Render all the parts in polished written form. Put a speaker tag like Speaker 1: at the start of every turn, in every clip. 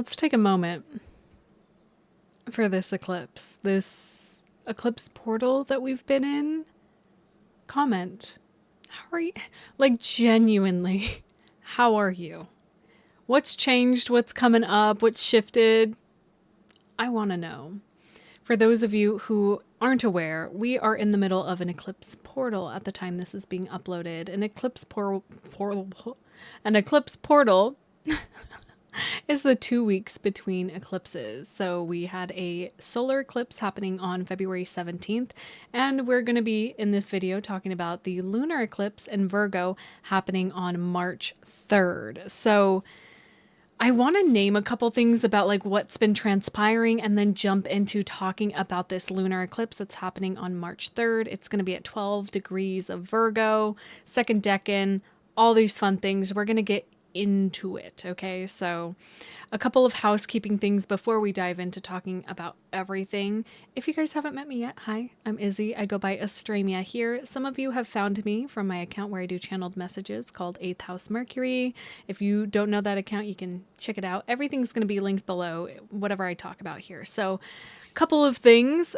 Speaker 1: let's take a moment for this eclipse portal that we've been in. Comment. How are you? Like, genuinely, how are you? What's changed? What's coming up? What's shifted? I want to know. For those of you who aren't aware, we are in the middle of an eclipse portal at the time this is being uploaded. An eclipse portal is the 2 weeks between eclipses. So we had a solar eclipse happening on February 17th, and we're going to be in this video talking about the lunar eclipse in Virgo happening on March 3rd. So I want to name a couple things about like what's been transpiring and then jump into talking about this lunar eclipse that's happening on March 3rd. It's going to be at 12 degrees of Virgo, second decan, all these fun things. We're going to get into it. Okay. So a couple of housekeeping things before we dive into talking about everything. If you guys haven't met me yet, hi, I'm Izzy. I go by Astremia here. Some of you have found me from my account where I do channeled messages called 8th House Mercury. If you don't know that account, you can check it out. Everything's going to be linked below, whatever I talk about here. So a couple of things.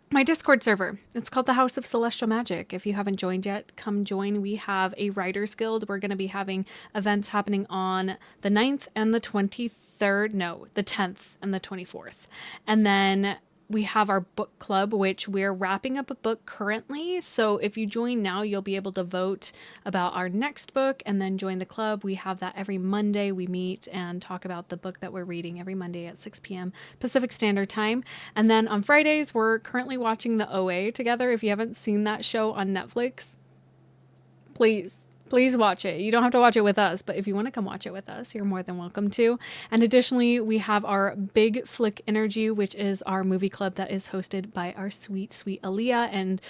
Speaker 1: My Discord server, it's called the House of Celestial Magic. If you haven't joined yet, come join. We have a Writers Guild. We're going to be having events happening on the 9th and the 23rd. No, the 10th and the 24th. And then we have our book club, which we're wrapping up a book currently. So if you join now, you'll be able to vote about our next book and then join the club. We have that every Monday. We meet and talk about the book that we're reading every Monday at 6 p.m. Pacific Standard Time. And then on Fridays, we're currently watching the OA together. If you haven't seen that show on Netflix, please watch it. You don't have to watch it with us, but if you want to come watch it with us, you're more than welcome to. And additionally, we have our Big Flick Energy, which is our movie club that is hosted by our sweet, sweet Aaliyah. And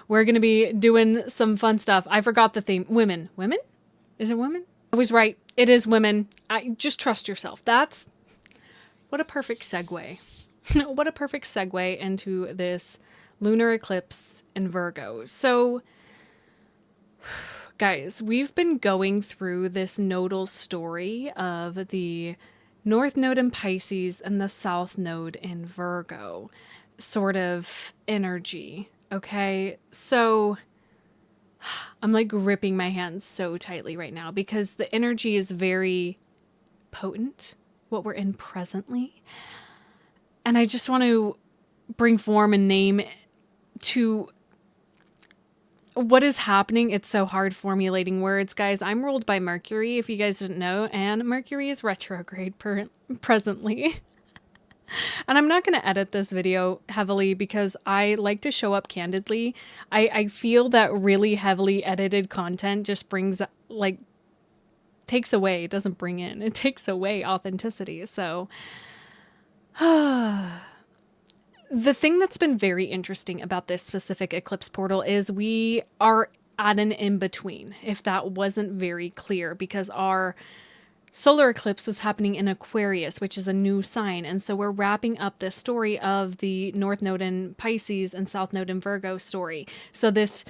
Speaker 1: we're going to be doing some fun stuff. I forgot the theme. Women? Is it women? I was right. It is women. Just trust yourself. That's what a perfect segue. What a perfect segue into this lunar eclipse in Virgo. So, guys, we've been going through this nodal story of the North Node in Pisces and the South Node in Virgo sort of energy. Okay, so I'm like gripping my hands so tightly right now because the energy is very potent, what we're in presently. And I just want to bring form and name to what is happening. It's so hard formulating words, guys. I'm ruled by Mercury, if you guys didn't know, and Mercury is retrograde presently. And I'm not going to edit this video heavily because I like to show up candidly. I feel that really heavily edited content just brings, like, takes away, it doesn't bring in, it takes away authenticity. So, the thing that's been very interesting about this specific eclipse portal is we are at an in-between, if that wasn't very clear, because our solar eclipse was happening in Aquarius, which is a new sign. And so we're wrapping up this story of the North Node in Pisces and South Node in Virgo story. So it's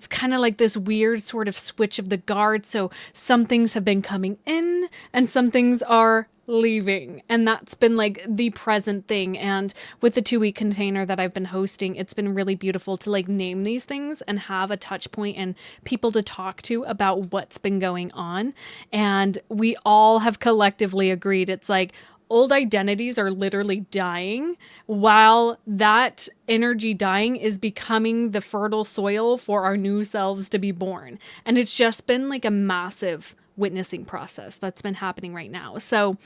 Speaker 1: kind of like this weird sort of switch of the guard. So some things have been coming in and some things are leaving, and that's been like the present thing. And with the 2-week container that I've been hosting, it's been really beautiful to like name these things and have a touch point and people to talk to about what's been going on. And we all have collectively agreed it's like old identities are literally dying while that energy dying is becoming the fertile soil for our new selves to be born. And it's just been like a massive witnessing process that's been happening right now. So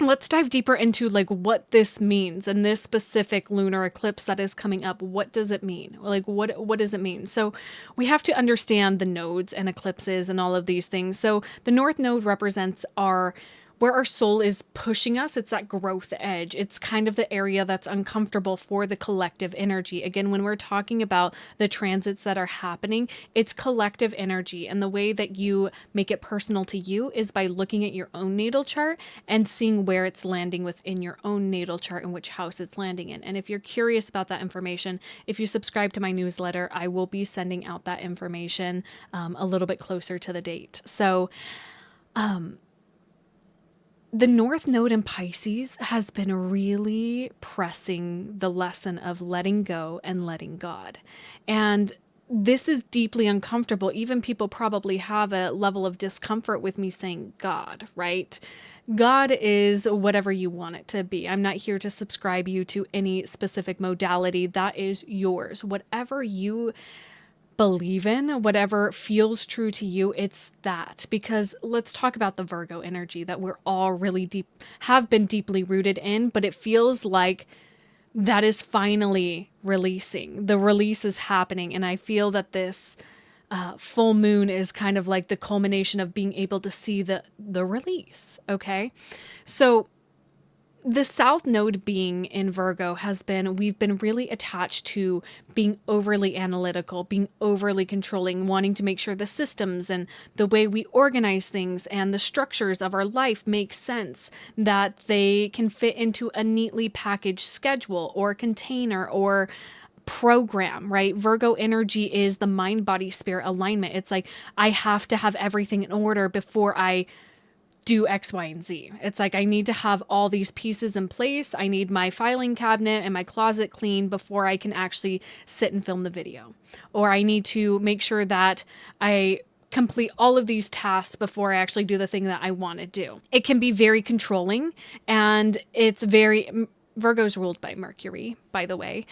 Speaker 1: let's dive deeper into like what this means and this specific lunar eclipse that is coming up. What does it mean? Like what does it mean? So we have to understand the nodes and eclipses and all of these things. So the North Node represents where our soul is pushing us. It's that growth edge. It's kind of the area that's uncomfortable for the collective energy. Again, when we're talking about the transits that are happening, it's collective energy. And the way that you make it personal to you is by looking at your own natal chart and seeing where it's landing within your own natal chart and which house it's landing in. And if you're curious about that information, if you subscribe to my newsletter, I will be sending out that information a little bit closer to the date. So, the North Node in Pisces has been really pressing the lesson of letting go and letting God. And this is deeply uncomfortable. Even people probably have a level of discomfort with me saying God, right? God is whatever you want it to be. I'm not here to subscribe you to any specific modality. That is yours. Whatever you believe in, whatever feels true to you, it's that. Because let's talk about the Virgo energy that we're all really have been deeply rooted in, but it feels like that is finally releasing. The release is happening. And I feel that this full moon is kind of like the culmination of being able to see the release. Okay. So the South Node being in Virgo we've been really attached to being overly analytical, being overly controlling, wanting to make sure the systems and the way we organize things and the structures of our life make sense, that they can fit into a neatly packaged schedule or container or program, right? Virgo energy is the mind, body, spirit alignment. It's like, I have to have everything in order before I do X, Y, and Z. It's like, I need to have all these pieces in place. I need my filing cabinet and my closet clean before I can actually sit and film the video. Or I need to make sure that I complete all of these tasks before I actually do the thing that I want to do. It can be very controlling, and Virgo's ruled by Mercury, by the way.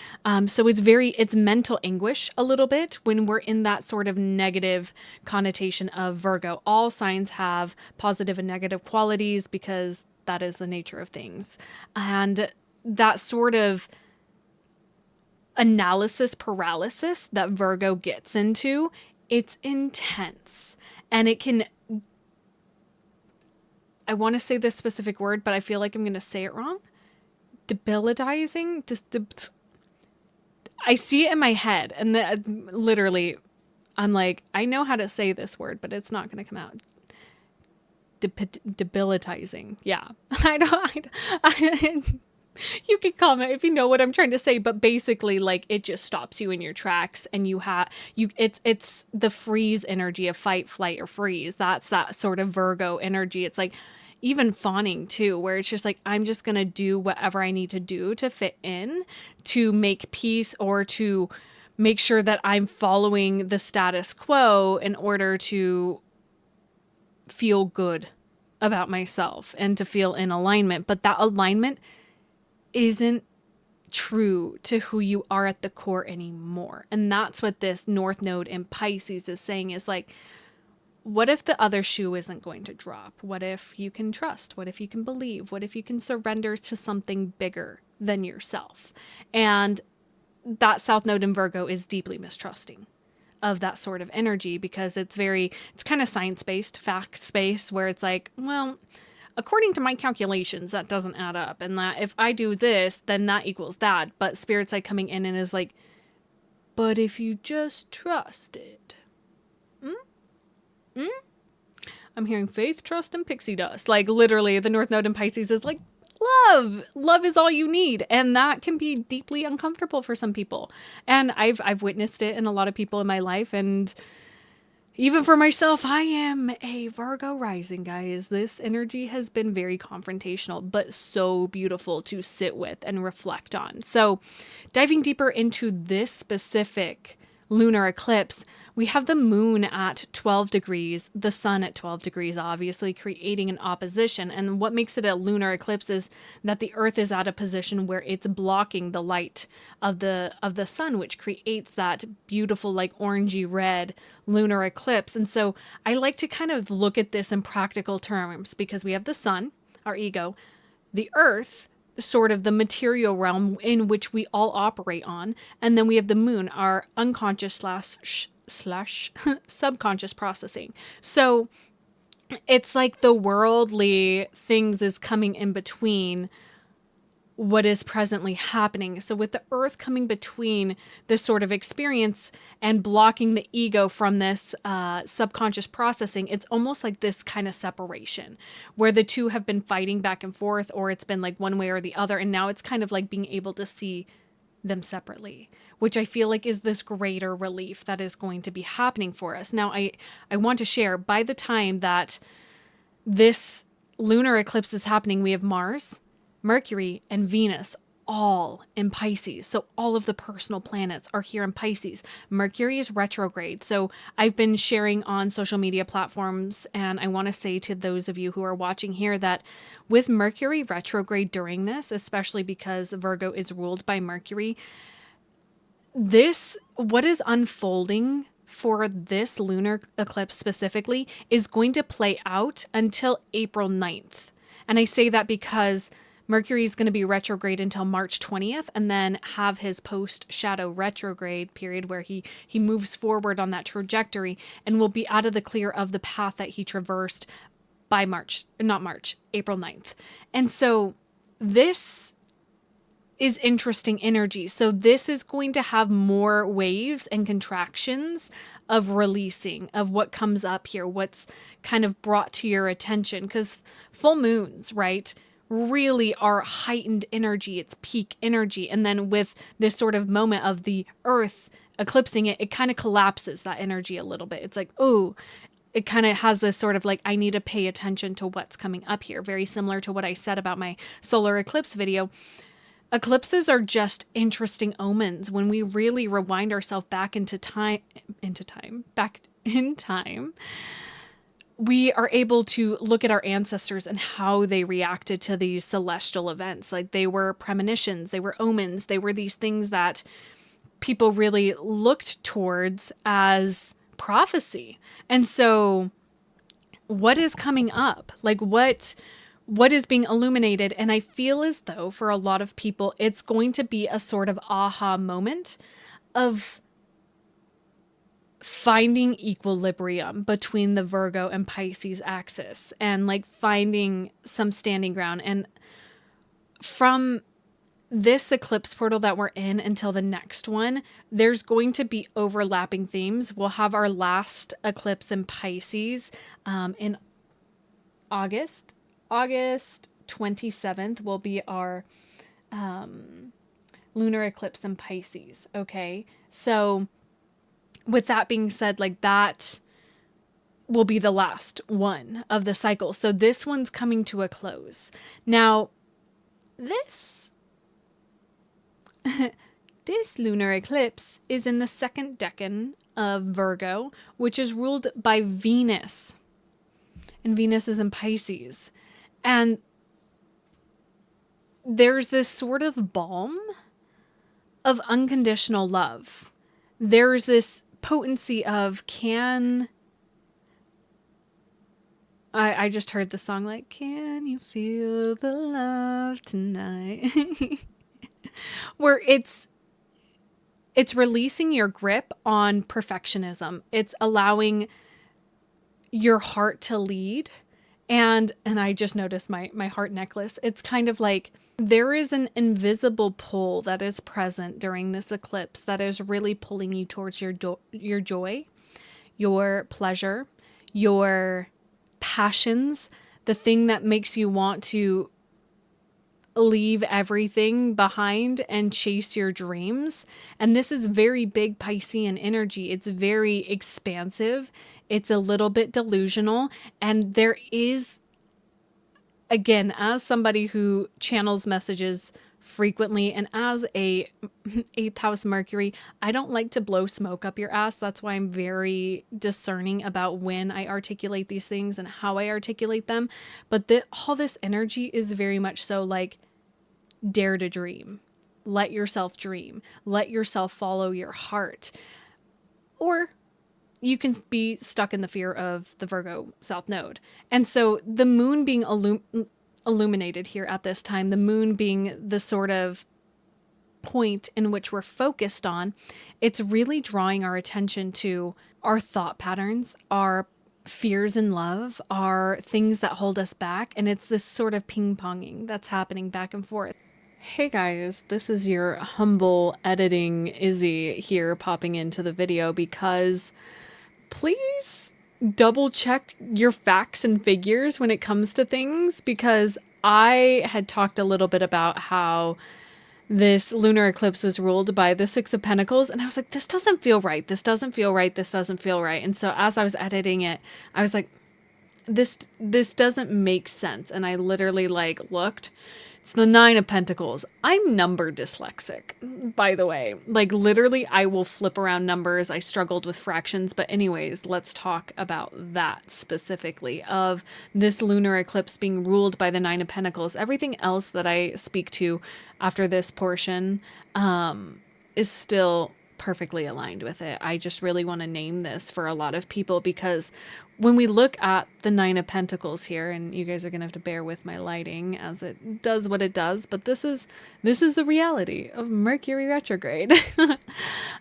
Speaker 1: So it's mental anguish a little bit when we're in that sort of negative connotation of Virgo. All signs have positive and negative qualities because that is the nature of things. And that sort of analysis paralysis that Virgo gets into, it's intense. And it can, I want to say this specific word, but I feel like I'm going to say it wrong. Debilitizing, I see it in my head, and literally I'm like, I know how to say this word, but it's not going to come out. Debilitizing. Yeah. You can comment if you know what I'm trying to say, but basically, like, it just stops you in your tracks, and it's the freeze energy of fight, flight, or freeze. That's that sort of Virgo energy. It's like, even fawning too, where it's just like, I'm just going to do whatever I need to do to fit in, to make peace, or to make sure that I'm following the status quo in order to feel good about myself and to feel in alignment. But that alignment isn't true to who you are at the core anymore. And that's what this North Node in Pisces is saying, is like, what if the other shoe isn't going to drop? What if you can trust? What if you can believe? What if you can surrender to something bigger than yourself? And that South Node in Virgo is deeply mistrusting of that sort of energy, because it's kind of science-based, facts-based, where it's like, well, according to my calculations, that doesn't add up. And that if I do this, then that equals that. But Spirit's like coming in and is like, but if you just trusted. I'm hearing faith, trust, and pixie dust. Like, literally, the North Node in Pisces is like, love. Love is all you need. And that can be deeply uncomfortable for some people. And I've witnessed it in a lot of people in my life. And even for myself, I am a Virgo rising, guys. This energy has been very confrontational, but so beautiful to sit with and reflect on. So, diving deeper into this specific lunar eclipse, we have the moon at 12 degrees, the sun at 12 degrees, obviously creating an opposition. And what makes it a lunar eclipse is that the earth is at a position where it's blocking the light of the sun, which creates that beautiful, like, orangey red lunar eclipse. And so I like to kind of look at this in practical terms, because we have the sun, our ego, the earth, sort of the material realm in which we all operate on, and then we have the moon, our unconscious slash subconscious processing. So it's like the worldly things is coming in between what is presently happening. So with the earth coming between this sort of experience and blocking the ego from this subconscious processing, it's almost like this kind of separation where the two have been fighting back and forth, or it's been like one way or the other. And now it's kind of like being able to see them separately, which I feel like is this greater relief that is going to be happening for us. Now, I want to share, by the time that this lunar eclipse is happening, we have Mars, Mercury, and Venus all in Pisces. So all of the personal planets are here in Pisces. Mercury is retrograde. So I've been sharing on social media platforms, and I want to say to those of you who are watching here that with Mercury retrograde during this, especially because Virgo is ruled by Mercury, what is unfolding for this lunar eclipse specifically is going to play out until April 9th. And I say that because Mercury is going to be retrograde until March 20th and then have his post-shadow retrograde period where he moves forward on that trajectory and will be out of the clear of the path that he traversed by April 9th. And so this is interesting energy. So this is going to have more waves and contractions of releasing of what comes up here, what's kind of brought to your attention. Because full moons, right, really are heightened energy. It's peak energy. And then with this sort of moment of the earth eclipsing it, it kind of collapses that energy a little bit. It's like, oh, it kind of has this sort of like, I need to pay attention to what's coming up here. Very similar to what I said about my solar eclipse video. Eclipses are just interesting omens when we really rewind ourselves back in time. We are able to look at our ancestors and how they reacted to these celestial events. Like they were premonitions, they were omens, they were these things that people really looked towards as prophecy. And so what is coming up? Like what is being illuminated? And I feel as though for a lot of people, it's going to be a sort of aha moment of finding equilibrium between the Virgo and Pisces axis and like finding some standing ground. And from this eclipse portal that we're in until the next one, there's going to be overlapping themes. We'll have our last eclipse in Pisces in August. August 27th will be our lunar eclipse in Pisces. Okay. So with that being said, like that will be the last one of the cycle. So this one's coming to a close. Now, this lunar eclipse is in the second decan of Virgo, which is ruled by Venus. And Venus is in Pisces. And there's this sort of balm of unconditional love. There's this potency of I just heard the song like, can you feel the love tonight? Where it's releasing your grip on perfectionism. It's allowing your heart to lead. And I just noticed my heart necklace. It's kind of like there is an invisible pull that is present during this eclipse that is really pulling you towards your joy, your pleasure, your passions, the thing that makes you want to leave everything behind and chase your dreams. And this is very big Piscean energy. It's very expansive. It's a little bit delusional. And there is, again, as somebody who channels messages frequently and as a 8th house Mercury, I don't like to blow smoke up your ass. That's why I'm very discerning about when I articulate these things and how I articulate them. But all this energy is very much so like, dare to dream. Let yourself dream. Let yourself follow your heart. Or you can be stuck in the fear of the Virgo South Node. And so the moon being illuminated here at this time, the moon being the sort of point in which we're focused on, it's really drawing our attention to our thought patterns, our fears in love, our things that hold us back. And it's this sort of ping-ponging that's happening back and forth. Hey guys, this is your humble editing Izzy here popping into the video because please double check your facts and figures when it comes to things, because I had talked a little bit about how this lunar eclipse was ruled by the Six of Pentacles, and I was like, this doesn't feel right. This doesn't feel right. This doesn't feel right. And so as I was editing it, I was like, this doesn't make sense. And I literally like looked. It's the Nine of Pentacles. I'm number dyslexic, by the way. Like literally I will flip around numbers. I struggled with fractions, but anyways, let's talk about that specifically of this lunar eclipse being ruled by the Nine of Pentacles. Everything else that I speak to after this portion is still perfectly aligned with it. I just really want to name this for a lot of people because when we look at the Nine of Pentacles here, and you guys are going to have to bear with my lighting as it does what it does, but this is the reality of Mercury retrograde.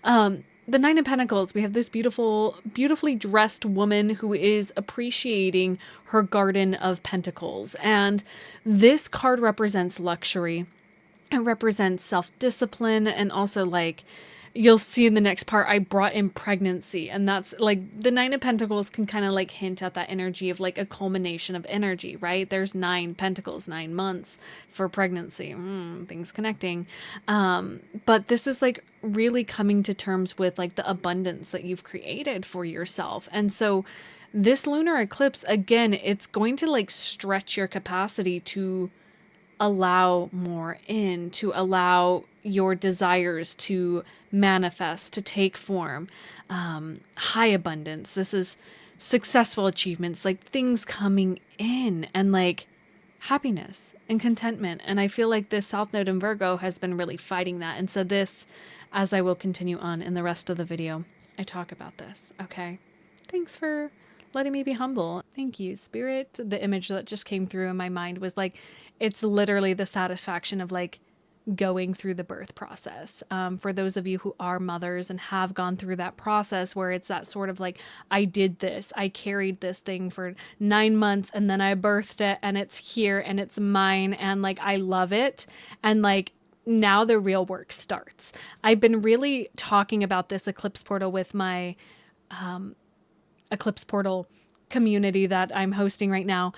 Speaker 1: The Nine of Pentacles, we have this beautifully dressed woman who is appreciating her garden of pentacles. And this card represents luxury. It represents self-discipline, and also like you'll see in the next part, I brought in pregnancy, and that's like the Nine of Pentacles can kind of like hint at that energy of like a culmination of energy, right? There's 9 pentacles, 9 months for pregnancy, things connecting. But this is like really coming to terms with like the abundance that you've created for yourself. And so this lunar eclipse, again, it's going to like stretch your capacity to allow more in, to allow your desires to manifest, to take form. High abundance. This is successful achievements, like things coming in, and like happiness and contentment. And I feel like this South Node in Virgo has been really fighting that. And so this, as I will continue on in the rest of the video, I talk about this. Okay. Thanks for letting me be humble. Thank you, Spirit. The image that just came through in my mind was like, it's literally the satisfaction of like going through the birth process. For those of you who are mothers and have gone through that process where it's that sort of like, I did this, I carried this thing for 9 months and then I birthed it and it's here and it's mine and like, I love it. And like, now the real work starts. I've been really talking about this eclipse portal with my eclipse portal community that I'm hosting right now,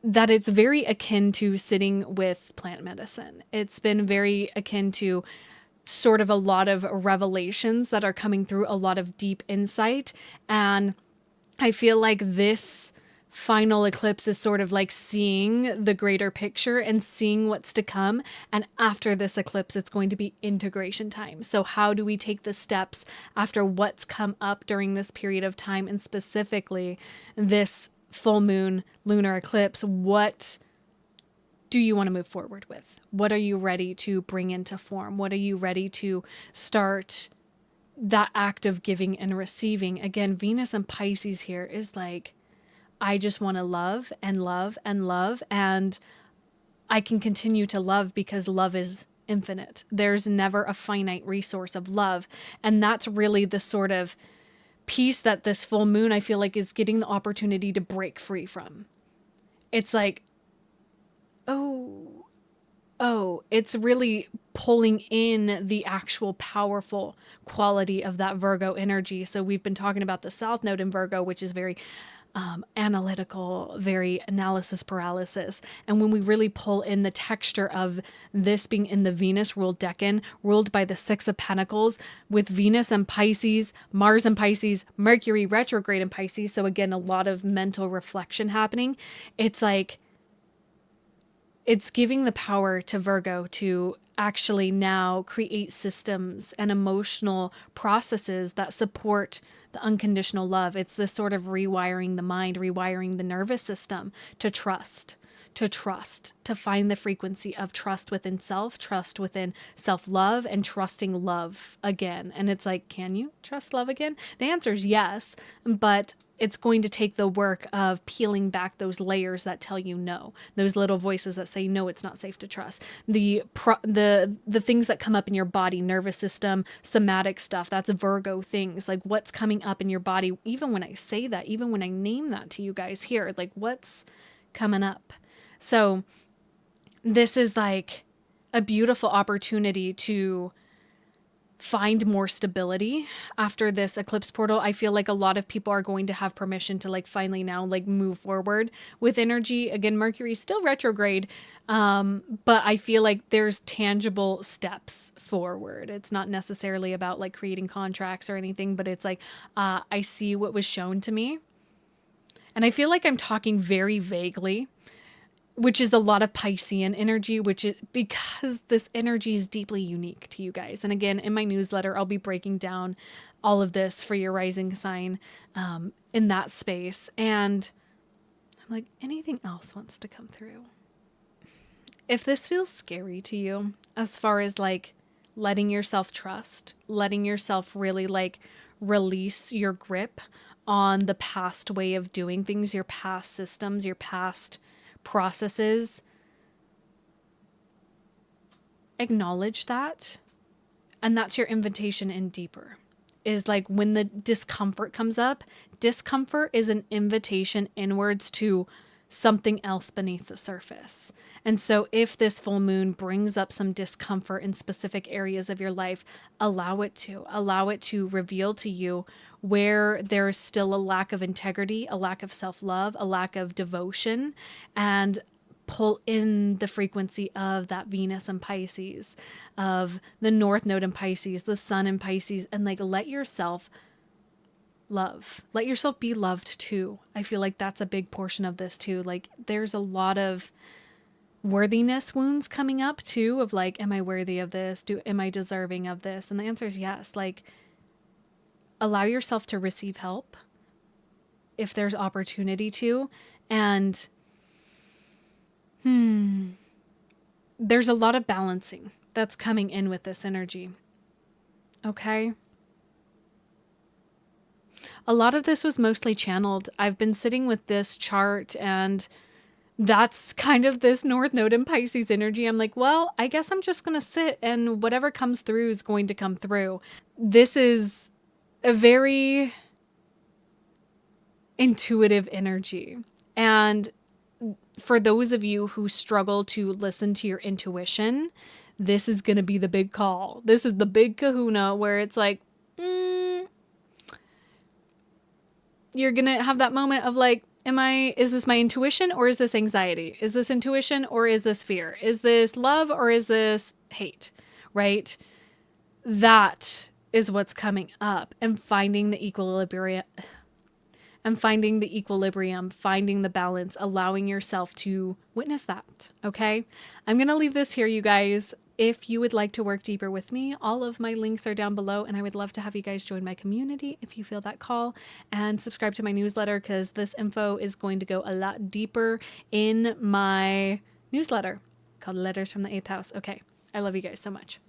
Speaker 1: that it's very akin to sitting with plant medicine. It's been very akin to sort of a lot of revelations that are coming through, a lot of deep insight. And I feel like this final eclipse is sort of like seeing the greater picture and seeing what's to come. And after this eclipse, it's going to be integration time. So how do we take the steps after what's come up during this period of time, and specifically this full moon lunar eclipse? What do you want to move forward with? What are you ready to bring into form? What are you ready to start that act of giving and receiving? Again, Venus and Pisces here is like, I just want to love and love and love, and I can continue to love because love is infinite. There's never a finite resource of love. And that's really the sort of piece that this full moon, I feel like, is getting the opportunity to break free from. It's like, it's really pulling in the actual powerful quality of that Virgo energy. So we've been talking about the South Node in Virgo, which is very analytical, very analysis paralysis. And when we really pull in the texture of this being in the Venus ruled decan, ruled by the Six of Pentacles, with Venus and Pisces, Mars and Pisces, Mercury retrograde in Pisces. So again, a lot of mental reflection happening. It's like, it's giving the power to Virgo to actually now create systems and emotional processes that support the unconditional love. It's this sort of rewiring the mind, rewiring the nervous system to trust, to find the frequency of trust within self, trust within self-love, and trusting love again. And it's like, can you trust love again? The answer is yes, but it's going to take the work of peeling back those layers that tell you no, those little voices that say no, it's not safe to trust. The things that come up in your body, nervous system, somatic stuff, that's Virgo things. Like what's coming up in your body, even when I say that, even when I name that to you guys here, like what's coming up. So this is like a beautiful opportunity to find more stability after this eclipse portal. I feel like a lot of people are going to have permission to like finally now like move forward with energy. Again, Mercury's still retrograde, but I feel like there's tangible steps forward. It's not necessarily about like creating contracts or anything, but it's like, I see what was shown to me. And I feel like I'm talking very vaguely, which is a lot of Piscean energy, which is because this energy is deeply unique to you guys. And again, in my newsletter, I'll be breaking down all of this for your rising sign in that space. And I'm like, anything else wants to come through? If this feels scary to you, as far as like letting yourself trust, letting yourself really like release your grip on the past way of doing things, your past systems, your past processes, acknowledge that. And that's your invitation in deeper. Is like when the discomfort comes up, discomfort is an invitation inwards to something else beneath the surface. And so if this full moon brings up some discomfort in specific areas of your life, allow it to reveal to you where there's still a lack of integrity, a lack of self-love, a lack of devotion, and pull in the frequency of that Venus and Pisces, of the North Node in Pisces, the Sun in Pisces, and like let yourself love. Let yourself be loved too. I feel like that's a big portion of this too. Like there's a lot of worthiness wounds coming up too, of like, am I worthy of this? Am I deserving of this? And the answer is yes. Like allow yourself to receive help if there's opportunity to. And there's a lot of balancing that's coming in with this energy. Okay. A lot of this was mostly channeled. I've been sitting with this chart and that's kind of this North Node in Pisces energy. I'm like, well, I guess I'm just going to sit and whatever comes through is going to come through. This is a very intuitive energy. And for those of you who struggle to listen to your intuition, this is going to be the big call. This is the big kahuna where it's like, you're going to have that moment of like, is this my intuition or is this anxiety? Is this intuition or is this fear? Is this love or is this hate? Right? That is what's coming up, and finding the equilibrium, finding the balance, allowing yourself to witness that. Okay. I'm going to leave this here, you guys. If you would like to work deeper with me, all of my links are down below, and I would love to have you guys join my community if you feel that call, and subscribe to my newsletter because this info is going to go a lot deeper in my newsletter called Letters from the 8th House. Okay. I love you guys so much.